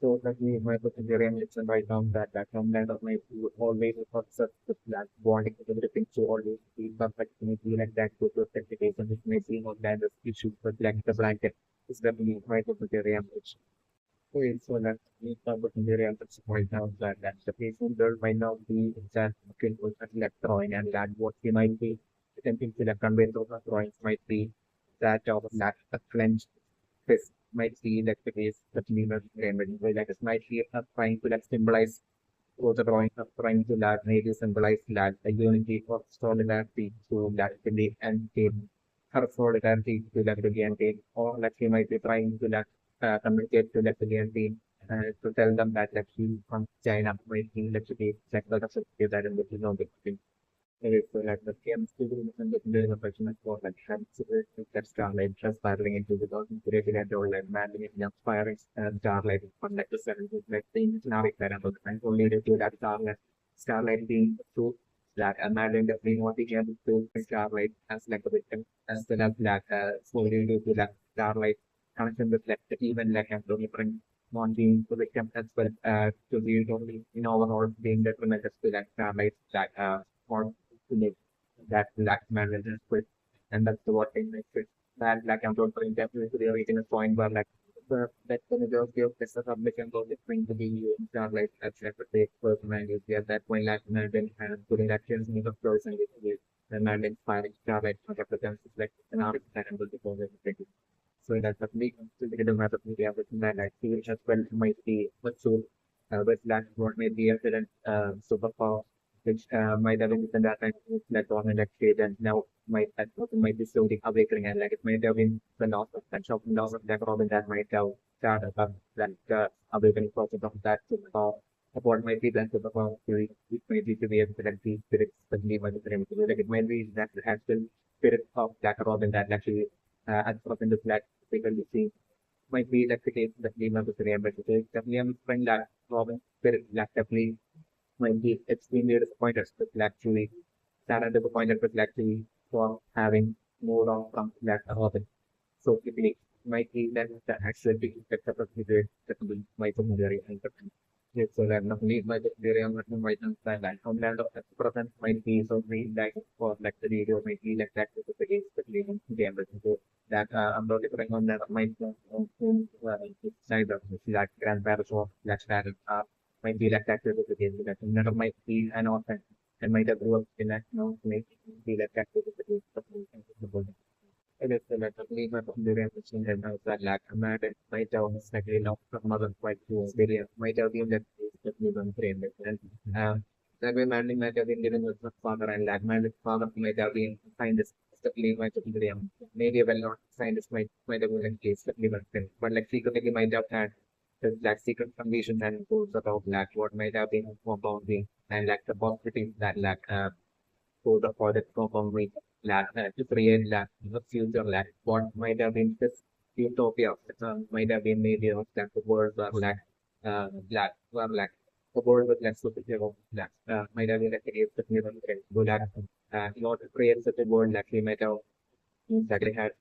So let me my vegetarian kitchen right now that homeland of my food always such that bonding with everything so always be perfect to me like that to certification which may seem of that issue but like the blanket is definitely my vegetarian kitchen. So it's so that me vegetarian kitchen right now that the patient girl might not be that looking for a select drawing and that what he might be attempting to like convey those drawings might be that of that a clenched fist might see like the case that Nina remedy, where like it might be trying to like symbolize or the drawing of trying to like maybe symbolize like the unity of solidarity to like believe and gain her solidarity to like the gain or like she might be trying to like communicate to like the gain to tell them that like she from China might be like to be like the that in the know the it is like the games to do and the affectionate for like that starlight just spiraling into the thousand created and all like manly and inspiring starlight from like the 70s like the narrative that I'm looking only to that starlight being true that imagine that being what he can do starlight as like a victim as well as that slowly to that starlight connection with like the even like and different non being the victim as well to the only in overall being the tremendous to that starlight that more to live that black man will just quit. And that's the what it makes it. That black and total definitely they are reaching a point where like that the majority of business applicants are going to be not like that's like a fake person and you at that point like Melvin and putting that chance in the person with the Melvin firing Starlight represents like an artist that and will be everything. So that's a big considerable amount of media within that I feel as well might be what so with that what may be a certain superpower which might have been that time that on the next stage and now might be slowly awakening and like it might have been the loss of that shock loss of that Robin that might have started that awakening process of that superpower of what might be that superpower theory which might be to be able to like the spirits that leave by the frame. Like it might be that actual spirit of that Robin that actually as of in the flat frequently see might be like the case that Liam was saying, but it is definitely I'm friend that Robin spirit that definitely might be extremely disappointed with actually that are disappointed with actually for having moved on from that Robin. So it might be that the actual big effect of the great that will might be very important. Yes, so that not only by the very important right now that Homelander at present might be so green like for like the video might be like that with the case but leading to the embassy. So that I'm not depending on that might neither that grandparents or that parents might be like that with the case that Homelander might be an orphan and might have grew up in that might be like that with the case. It is the agreement of the revolution and that lack of matter might have slightly lost from other quite to experience might have been that the human brain and that way manly might have been living with the father and that man's father might have been scientist especially might have been maybe well not scientist might have been in case especially but like secretly might have had the like secret conditions and goals about like what might have been about the and like the possibilities that like for the project component lab to create lab the future lab what might have been this utopia might have been maybe of that the world were like lab were like the world with less superhero lab might have been like a superhero go that in order to create such a world like we might have exactly had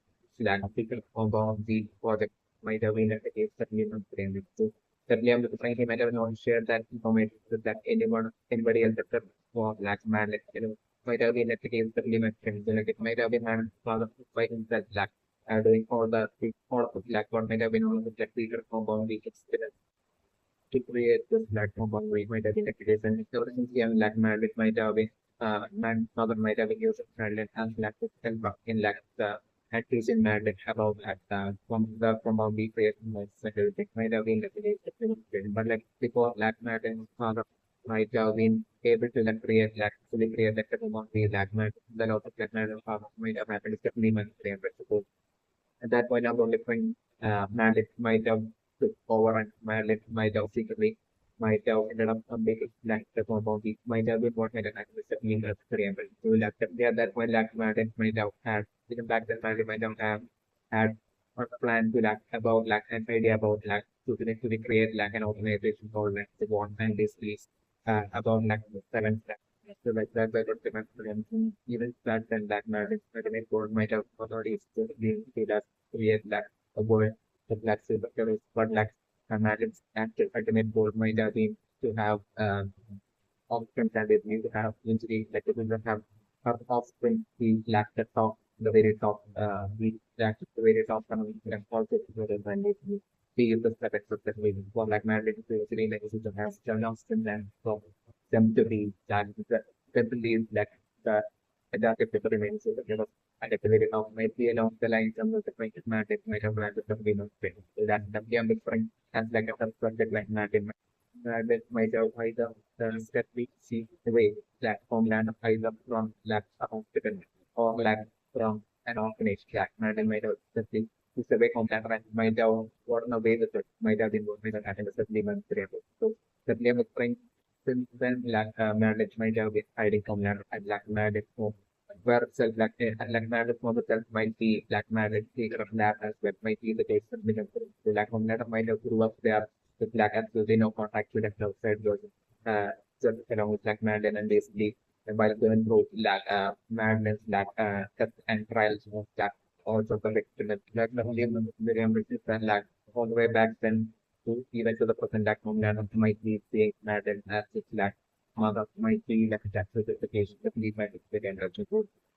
that secret compound the project might have been like a case that we not framed so certainly I'm trying to might have not share that information with that anyone anybody else except for black man like might have been against the limit and like it might have been had father fighting that black doing all of the black one might have been all of the black leader compound we consider to create this black compound we might have been activation everything young black man it might have been man father might have been used friend and black in like the actors in mad about that from the compound we create it might have been but like before black man and father might have been able to then create like actually create that among the black man, then also black man might have happened is definitely man create suppose. At that point, I'm only point Mandit might have took over and Mandit might have secretly might have ended up making like the compound might have been what kind of activist that means that's created. So like at that point like Mandit might have had even back then Mandit might have had or plan to like about like an idea about like to create like an organization called like the one and this is about like the seven steps. So like that by the even that then that marriage certain board might have authorities to be that create like a word that lacks but lacks Madeline's actual ultimate goal might have been to have options and it need to have usually like it will have her offspring be like the top, the very top, we like the very top and we can also and it be the step that we for like Madeline to usually like to have John Austin and for them to be that they believe that the adaptive paper remains so that they was adapted now might be along the lines of the point Madeline might have had the been of so that the young different as like a subject like Madeline that might have either that we see the way that homeland either from lack of hospital or lack from an orphanage that Madeline might have simply is the way homeland and might have gotten away with it, might have been working on that in the supplement period. So the name of spring since then Madeline might have been hiding homeland and Black Madeline home. Where itself like Madeline home itself might be Black Madeline secret of lab as well, might be the case of Black homeland might have grew up there with Black absolutely no contact with the outside world. Just along with Black Madeline and basically while going through Madeline's tests and trials of Black also corrected it. Black Madeline very ambitious and like all the way back then to even to the person that Homeland might be seeing Madeline as its Black mother might be like that certification that we might experience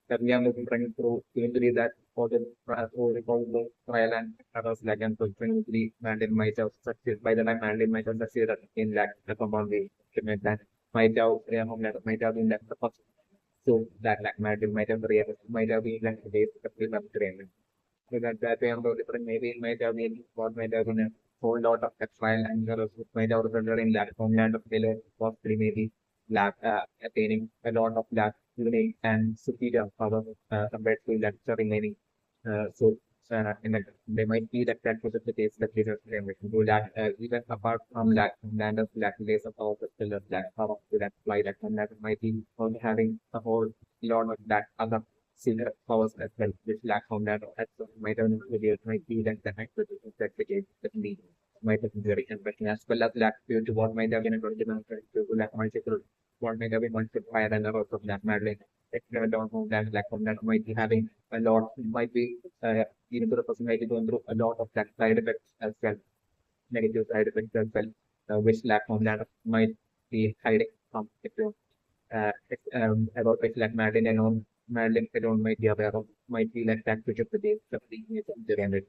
that we are looking through eventually that for the trial and others like and so eventually Mandin might have succeeded by the time Mandin might have succeeded in like the compound the treatment that might have homeland might have been like the first so that like Mandin might have been like the base of the treatment. So that way I'm different maybe it might have been what might have been a whole lot of that trial and errors which might have resulted in that homeland of failure possibly maybe lab attaining a lot of that unique and superior power compared to that remaining. So in that, they might be that that was the case that later generation do that even apart from that land of black laser power still of black power to that fly that and that might be only having a whole lot of that other similar powers as well, which lack from that as well might have videos might be that actually that the case that lead might have been very interesting as well as lack due to what might have been a good demand to lack multiple what might have been multiple fire and others of that madly. Down home that black home that might be having a lot might be even to the person might be going through a lot of that side effects as well, negative side effects as well, which lack home that might be hiding from if you about which like Madeline alone, Madeline alone might be aware of, might be like that which of the days of the years of the ended.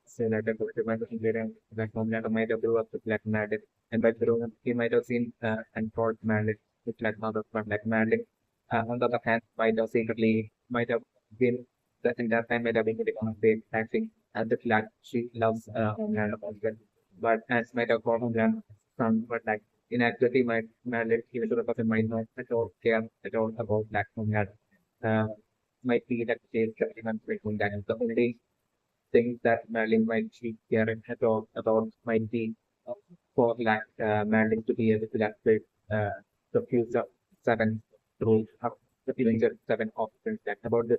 So that the person like Homelander might have grew up with like Madeline, and by growing up, he might have seen and thought Madeline with like mother from like Madeline. On the other hand, might have secretly might have been the entire time might have been getting on the acting as the flag she loves Homelander as well. But as might have called Homelander from but like in actuality might Madeline even to the person might not at all care at all about Black Homelander. Uh, might be that case that even that is the only thing that Madeline might she care at all about might be for like Madeline to be able to activate the future seven through up the future seven options that about this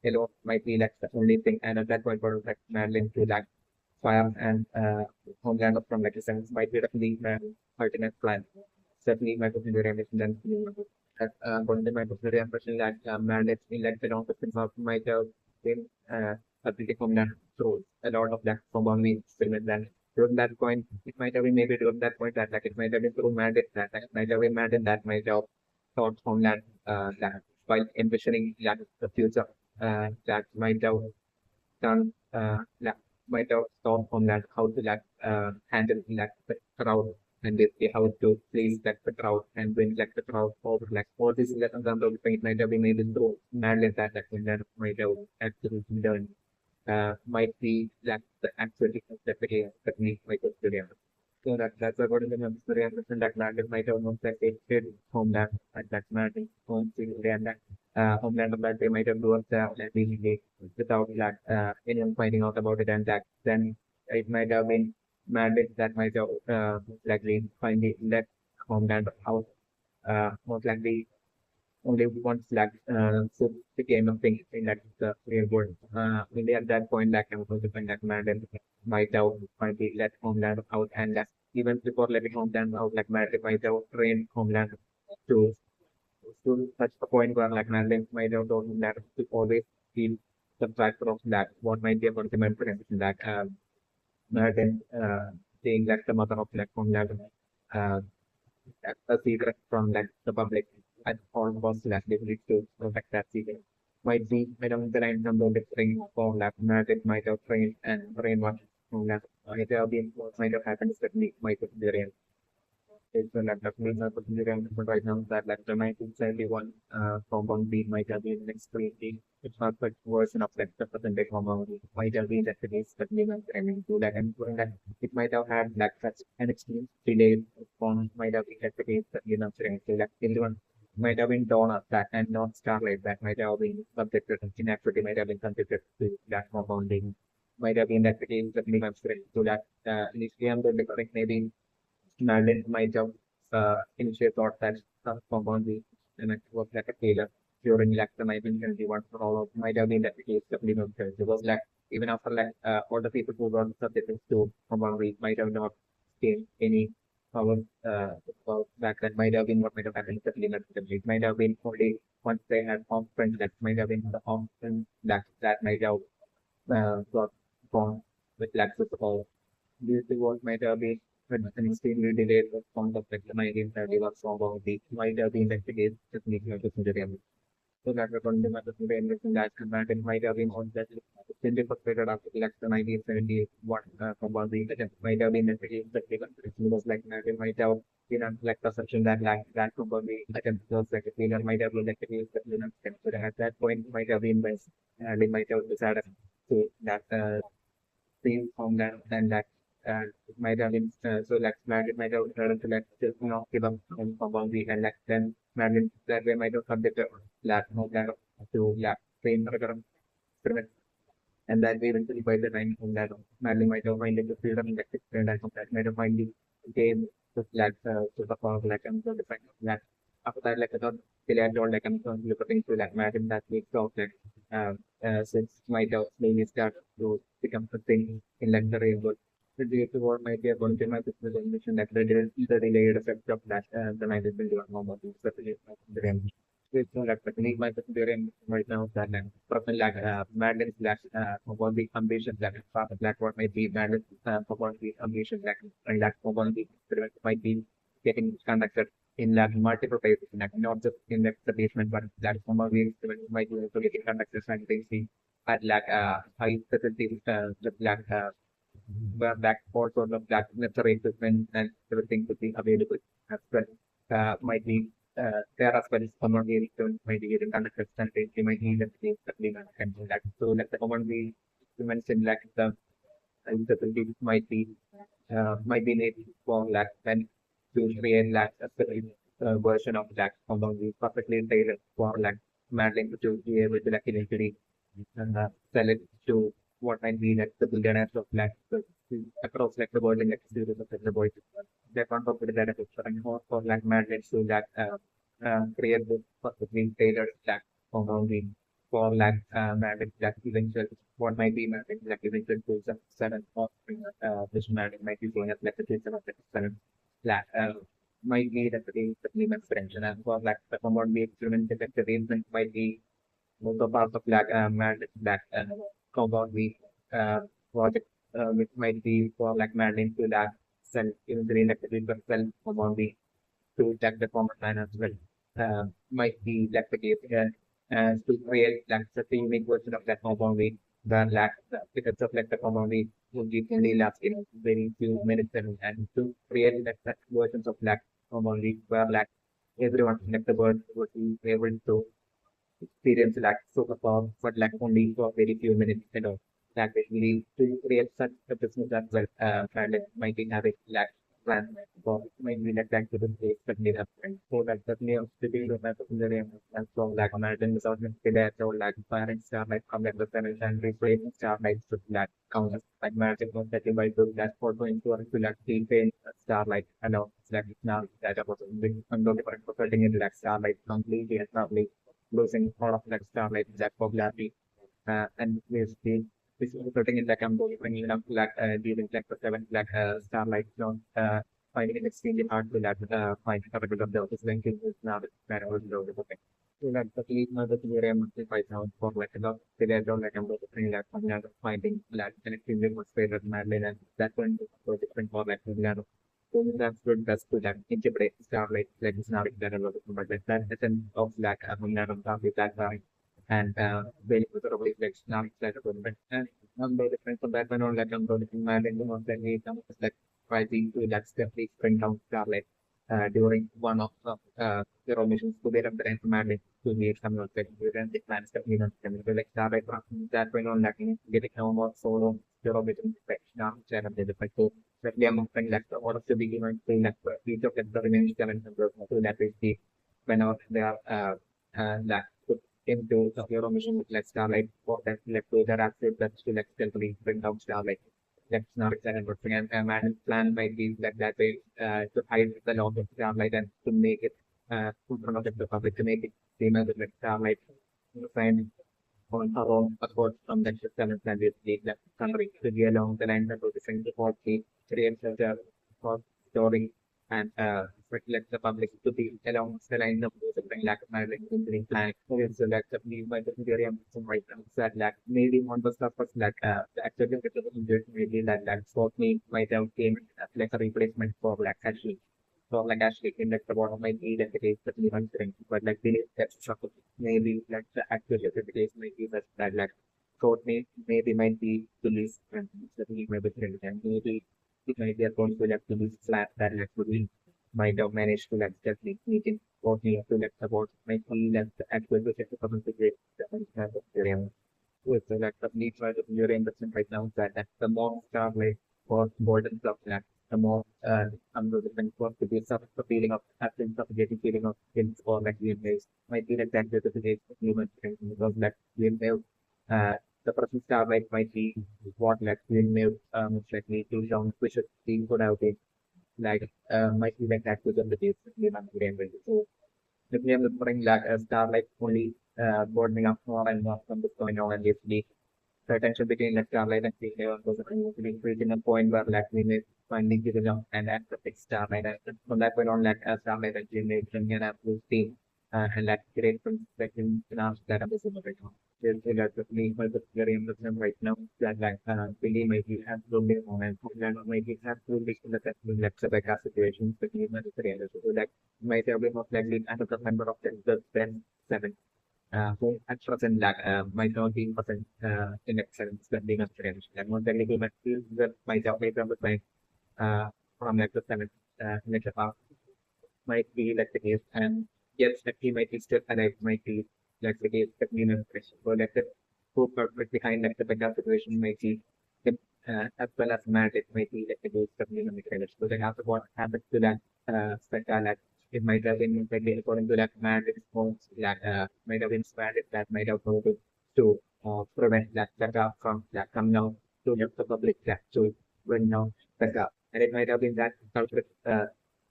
alone might be like the only thing and at that point for like Madeline to like fire and Homelander from like a sense might be definitely alternate plan. Certainly my personal reaction then according to my personal impression that Madeline in like the long distance of might have been ability from that through a lot of that from one we experiment then from that point it might have been maybe from that point that like it might have been through mandate that like, might have been mandate that might have thought from that while envisioning that the future that might have done like might have thought from that how to like handle like the crowd and basically how to please like the crowd and win like the crowd over like all these lessons and the paint might have been made through madly that when that might have actually done might be like the actually that the technique might have studied. So that's according to my story and that Landon might have known that they did homeland and that Landon home to and that homeland of that they might have worked like really without like anyone finding out about it and that then it might have been mandate that might have likely finally let homeland out most likely only one flag so became a thing in like the real world. Maybe at that point, like I was defend that Madden might have finally let Homeland out and that even before letting Homeland out, like Madden might have trained Homeland to to such a point where like Madden might have told Homeland to always feel the factor of that. What might be a consequence that Madden saying that the mother of Black Homeland, uh, a secret from like the public at all costs like they need to protect that secret. Might be Madam the line number differing for lab it might have trained and brainwashed from lab. Might have been what might have happened certainly might have been it's a laptop means I put the but right now that laptop 1971 compound B might have been next creating it's not such version of laptop percentage compound B might have been that the case but we I mean to that and that it might have had like such an extreme delay response might have been that the case that saying so that everyone might have been drawn up that and not starlight that might have been subjected to inactivity might have been subjected to that compounding might have been that the case that we so that initially I'm the maybe Madeline might have initially thought that some compound we and it was like a failure during like the 1971 for all of might have been that the case of Linux because like even after like all the people who got subjected to compound we might have not gained any power back then might have been what might have happened with Linux. It might have been only once they had options that might have been the option that might have got gone with lack of power. This is what might have been an extremely delayed response of like the 1931 song of the might have been investigated just making of the century. So that according to the investigation that American might have been on that since it was created after like the 1978 one compound the attempt might have been investigated that it was like American might have been on like perception that like that compound the attempt was like a failure might have been investigated that so at that point might have been best and it might have decided to that same from that and that it might have been so like Madeline might have decided to like just give up on compound week and like then Madeline that way might have subjected lab no plan to lab train experiment and that way eventually by the time from that Madeline might have find the freedom and experiment and from that might have find the game just like to the power like I'm going to find that after that like I thought they had told like I'm going to look into like Madeline that week out like since might have maybe start to become something in like the rainbow due to what might be a continuous explanation that the delayed effect of that the night will do normal especially the rain. It's not like technique my rain right now that person like Madeline slash about the ambition that black what might be Madeline about the ambition that and that about the experiment might be getting conducted in like multiple places like not just in the basement but that some of the experiment might be also getting conducted simultaneously at like high facilities the black back ports or the black necessary equipment and everything could be available as well. Might be there as well as common area might be getting under percentage, they might need a place that they can do that. So like the common we mentioned like the usability might be needed for like when to create like a specific version of that common perfectly tailored for like modeling to be able to like eventually sell it to what might be like the billionaires of like across like the world in like series of the world. They can't talk with that effect and more for like mandates to that create this perfectly tailored stack for the for like mandate that eventual what might be mandate like eventual tools of seven or this mandate might be going as like the system of the seven that might be that the supplement French and for like the common be experiment effective arrangement might be also part of like that compound we project which might be for like managing to that cell even the electric cell compound we to check the common line as well. Might be like the case here to create like such a unique version of that compound we then like because of like the compound we would give only last in very few minutes and to create like such versions of like compound we where like everyone like the world would be able to experience like superpower, but like only for very few minutes, like basically to create such a business as well, and it might be having like plan for might be like to the place but need up and so that certainly of the big of the name and so like American without there so like firing star like come like the seven and replacing star like to like count as like magic was that you might do that for going to like the pain star like I know it's like now that was a big different for cutting in like star like completely and probably losing all of like starlight that popularity and basically this is putting in like I'm going when you know like dealing like the seven like starlight zone finding it extremely hard to like find a particular of those linking is now very So like the lead mother theory right now for like a lot together like I'm looking like I'm not finding like an extremely much favorite Madeline and that one is so different for like Milano. So that's good like integrate starlight like it's not that a lot of but that essence of like Milano with that guy and very probably like not that but and very different from that one on like I'm looking Madeline on that way like fighting to that step print down starlight during one of the missions to their commanding to meet some of the and the plans that we don't like that went on like getting home or solo zero mission inspection and the different to that they are moving like the order to begin and saying that each of the remaining 700 so that is the whenever they are like put into the hero mission with like Starlight for that like to their active that's to like stealthily bring down Starlight. That's not exactly what and plan might be that way to hide the log of Starlight and to make it in front of the public to make it famous with Starlight find on our own approach from the system and plan with the country to be along the lines of different for the create for storing and reflect the public to be along the lines of something like managing plan. So that's a new by the theory of some right now. So that maybe on the surface that the actually maybe that for me might have came like a replacement for like actually so like actually in like the bottom might be like the case that we considering, but like the that's maybe like the actual case might be that like code maybe might be to list and certainly maybe and maybe it might be going to like to list flat that actually might have managed to like definitely meet it or to like support might be like the actual configuration with like the need for the your investment right now that the more like for golden stuff that the more I'm looking for to be some the feeling of having suffocating feeling of things or like being based might be like that with the case of human things because like being male the person star like might be what like being male it's like need to sound we should be good out it like might be like that with the case of human brain so the game is putting like a star like only boarding up more and more from this going on and usually the tension between like Starlight and Female was reaching a point where like we may finally give it up and accept Starlight. And from that point on, like Starlight and Female can get up with team and like great from second finance that I'm just right now. There's like the me for the very understand right now that like really maybe have to be on and then maybe have to be in the test with like the Becca situation but you might say so like might have been most likely another member of the Ben 7 kung at present like may 17% in excellent spending on friends. And one technical material that my job may come with my from like the Senate next about might be like the case and yes like he might be still alive might be like the case that you know or like the who purpose behind like the better situation might be as well as marriage might be like the case that you know so they have to what happens to that like it might have been like according to that marriage response that might have been marriage that might have told to prevent that from that coming out to the public that to bring out back and it might have been that culprit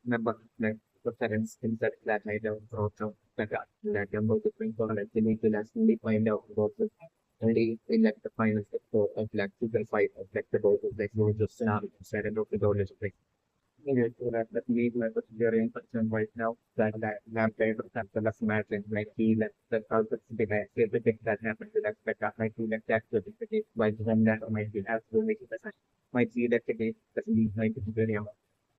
member like the parents themselves that might have brought up back that number to bring for like they need to actually find out about it. Only in like the final sector of like super fight of like the both of like no just scenario instead of the dollars of like so that we like what's very important right now that have the last match and like he like the culprit to be like everything that happened to that back might be like that to the case by the that might be absolutely might be that the case that we might be very